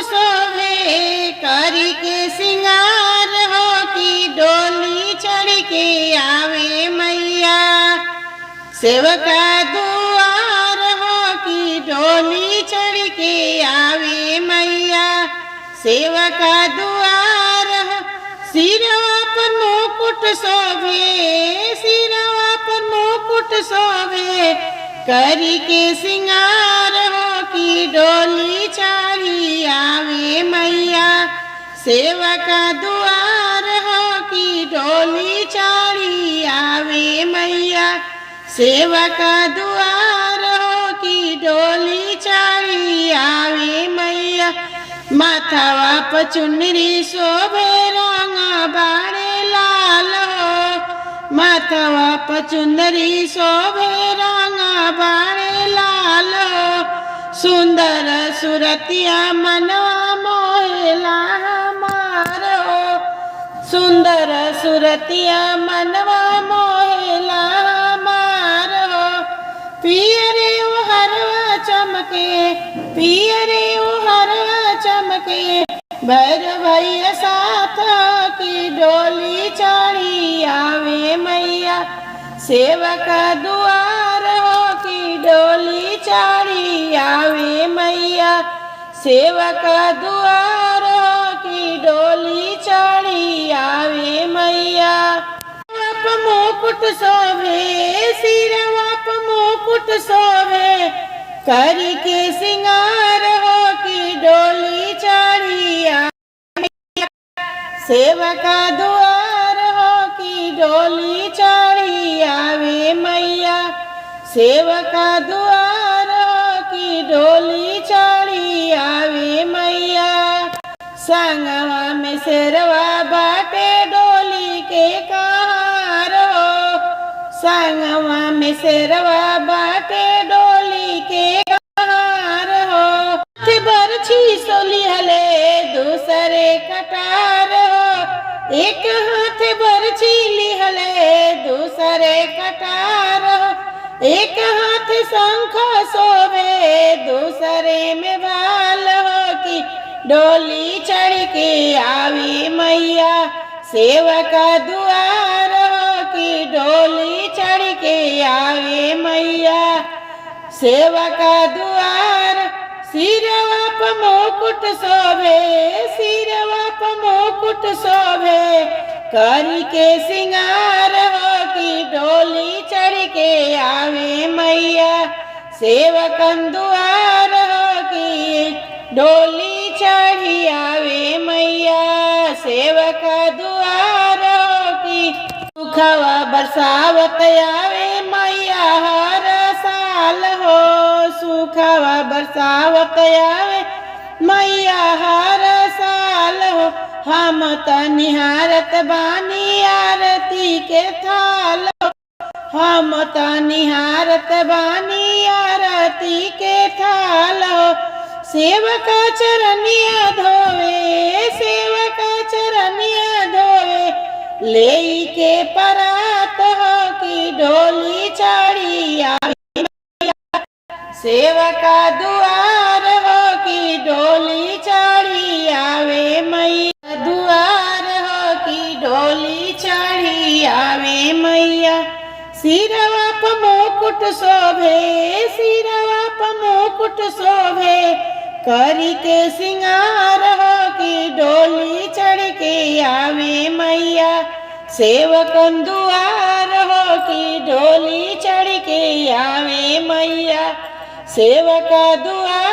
सोवे करी के सिंगार हो की डोली चढ़ के आवे मैया। सेवका दुआर हो की डोली चढ़ के आवे मैया। सेवका दुआर हो सिरवा पर मुकुट शोभे, सिरवा पर मुकुट शोभे करी के सिंगार हो की डोली चढ़ी आवे मैया। सेवका दुआर हो की डोली चढ़ी आवे मैया। सेवका दुआर हो की डोली चढ़ी आवे मैया। माथावा पर चुनरी शोभे रंगा बाड़े लाल हो। माथावा पर चुनरी शोभे रंगा बाड़े लाल हो। सुंदर सुरतिया मनवा मोहेला हमार हो। सुंदर सुरतिया मनवा मोहेला हमार हो। पियरे वो हरवा चमके, पियरे वो हरवा चमके भैरव भैया साथ की डोली चढ़ी आवे मैया। सेवका दुआर हो की डोली चढ़ी आवे मैया। सेवका दुआर हो की डोली चढ़ी आवे मैया। मुकुट शोभे सिरवा पर मुकुट शोभे करी के सिंगार हो की डोली चढ़ी आवे मैया। सेवका दुआर हो की डोली चढ़ी आवे मैया। सेवका दुआर हो की डोली चढ़ी आवे मैया। संगवा में शेरवा बाटे डोली के कहार हो। संगवा में शेरवा बाटे डोली के कहार हो। बरछी सोली हले दूसरे कटार हो। एक हाथ बरछी लिहले दूसरे कटार हो। एक हाथ शंख शोभे दूसरे में बाल हो की डोली चढ़ के आवी मैया। सेवका दुआर हो की डोली चढ़ के आवे मैया। सेवका दुआर सिरवा पर मुकुट शोभे, सिरवा पर मुकुट शोभे करी के सिंगार हो की डोली चढ़ के आवे मैया। सेवकन दुआर हो की डोली चढ़ी आवे मैया। सेवका दुआर हो की सुखवा बरसावत आवे मैया हर साल हो। सुखवा बरसावत आवे मैया हर साल हो। हम त निहारत बानी आरती के थाल हो। हम त निहारत बानी आरती के थाल हो। सेवका चरनिया धोवे, सेवका चरनिया धोवे ले के परात हो की डोली चढ़ी आवे मैया। सेवका दुआर हो की डोली चढ़ी आवे मैया। दुआर हो की डोली चढ़ी आवे मैया। सिरवा पर मुकुट शोभे, सिरवा पर मुकुट शोभे करी के सिंगार हो की डोली चढ़ के आवे मैया। सेवकन दुआर हो की डोली चढ़ के आवे मैया। सेवका दुआर